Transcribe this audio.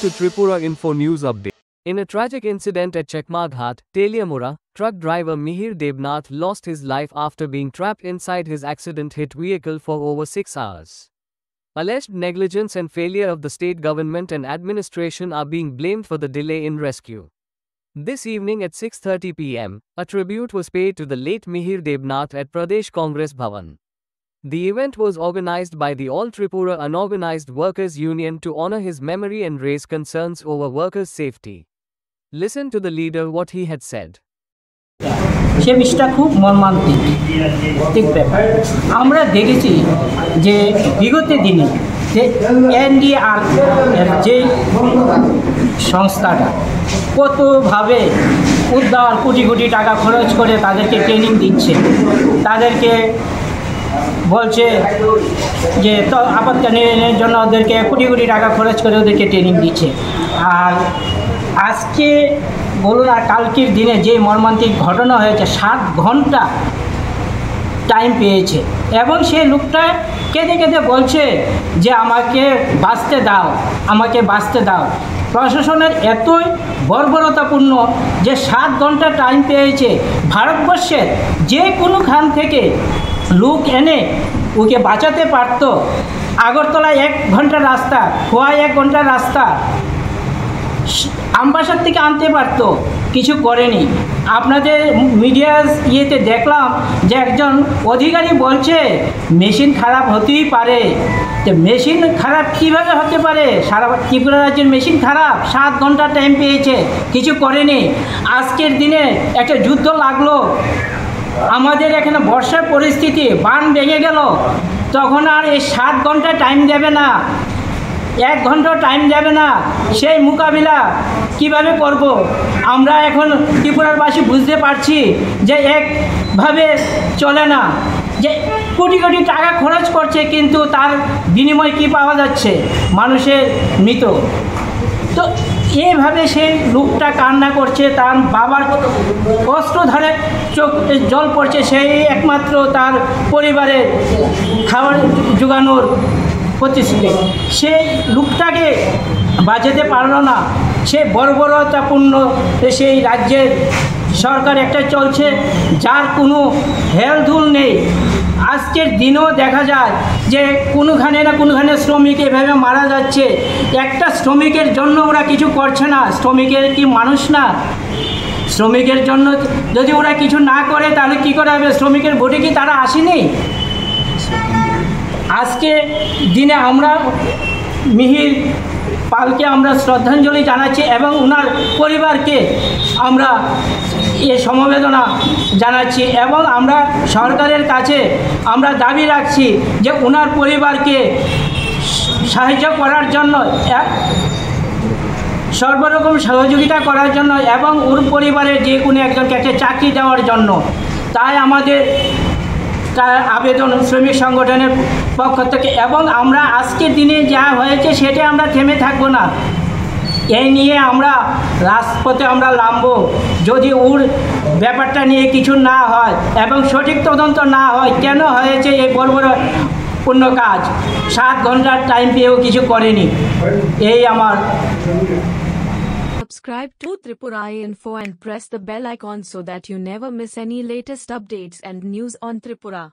to Tripura Info News Update. In a tragic incident at Chekmaghat, Teliamura, truck driver Mihir Debnath lost his life after being trapped inside his accident-hit vehicle for over 6 hours. Alleged negligence and failure of the state government and administration are being blamed for the delay in rescue. This evening at 6:30 p.m., a tribute was paid to the late Mihir Debnath at Pradesh Congress Bhavan. The event was organized by the All Tripura Unorganized Workers Union to honor his memory and raise concerns over workers' safety. Listen to the leader what he had said. সে বিষয়টা খুব মর্মান্তিক ঠিক ব্যাপার। আমরা দেখেছি যে বিগত দিনে যে এনডিআর যে সংস্থাটা কতভাবে উদ্ধার কোটি কোটি টাকা খরচ করে তাদেরকে ট্রেনিং দিচ্ছে, তাদেরকে বলছে যে তো আপৎকালীনের জন্য ওদেরকে কোটি কোটি টাকা খরচ করে ওদেরকে ট্রেনিং দিচ্ছে। আর আজকে বলুন আর কালকের দিনে যে মর্মান্তিক ঘটনা হয়েছে, 7 ঘন্টা টাইম পেয়েছে এবং সেই লোকটা কেঁদে কেঁদে বলছে যে আমাকে বাঁচতে দাও, আমাকে বাঁচতে দাও। প্রশাসনের এতই বর্বরতাপূর্ণ যে 7 ঘন্টা টাইম পেয়েছে, ভারতবর্ষের যে কোনোখান থেকে লোক এনে ওকে বাঁচাতে পারতো। আগরতলায় 1 ঘন্টার রাস্তা, খোয়ায় 1 ঘন্টার রাস্তা, আমবাসার থেকে আনতে পারতো, কিছু করেনি। আপনাদের মিডিয়া ইয়েতে দেখলাম যে একজন অধিকারী বলছে মেশিন খারাপ হতেই পারে। তো মেশিন খারাপ কীভাবে হতে পারে? সারা ত্রিপুরা রাজ্যের মেশিন খারাপ, 7 ঘন্টা টাইম পেয়েছে, কিছু করেনি। আজকের দিনে একটা যুদ্ধ লাগলো, আমাদের এখানে বর্ষার পরিস্থিতি, বান ভেঙে গেল, তখন আর এই 7 ঘন্টা টাইম দেবে না, 1 ঘন্টা টাইম দেবে না। সেই মোকাবিলা কিভাবে করব? আমরা এখন ত্রিপুরারবাসী বুঝতে পারছি যে একভাবে চলে না, যে কোটি কোটি টাকা খরচ করছে কিন্তু তার বিনিময় কি পাওয়া যাচ্ছে? মানুষের মৃত। তো এইভাবে সেই লোকটা কান্না করছে, তার বাবার কষ্ট ধরে চোখ জল পড়ছে, সেই একমাত্র তার পরিবারের খাবার জোগানোর প্রতিশ্রুতি, সেই লোকটাকে বাঁচাতে পারল না। সে বর্বরতাপূর্ণ সেই রাজ্যের সরকার একটা চলছে যার কোনো হেলদুল নেই। আজকের দিনেও দেখা যায় যে কোনোখানে না কোনোখানে শ্রমিক এভাবে মারা যাচ্ছে। একটা শ্রমিকের জন্য ওরা কিছু করছে না। শ্রমিকের কি মানুষ না? শ্রমিকের জন্য যদি ওরা কিছু না করে তাহলে কী করে হবে? শ্রমিকের ভোটে কি তারা আসেনি? আজকে দিনে আমরা মিহির পালকে আমরা শ্রদ্ধাঞ্জলি জানাচ্ছি এবং ওনার পরিবারকে আমরা এ সমবেদনা জানাচ্ছি এবং আমরা সরকারের কাছে আমরা দাবি রাখছি যে ওনার পরিবারকে সাহায্য করার জন্য, সর্বরকম সহযোগিতা করার জন্য এবং ওর পরিবারের যে কোনো একজনকে একটা চাকরি দেওয়ার জন্য। তাই আমাদের আবেদন শ্রমিক সংগঠনের পক্ষ থেকে, এবং আমরা আজকের দিনে যা হয়েছে সেটা আমরা থেমে থাকবো না। এই নিয়ে আমরা রাজপথে আমরা নামবো। যদি ওর ব্যাপারটা নিয়ে কিছু না হয় এবং সঠিক তদন্ত না হয় কেন হয়েছে এই বর্বরপূর্ণ কাজ, 7 ঘন্টার টাইম পেয়েও কিছু করেনি, এই আমার। Subscribe to Tripura Info and press the bell icon so that you never miss any latest updates and news on Tripura.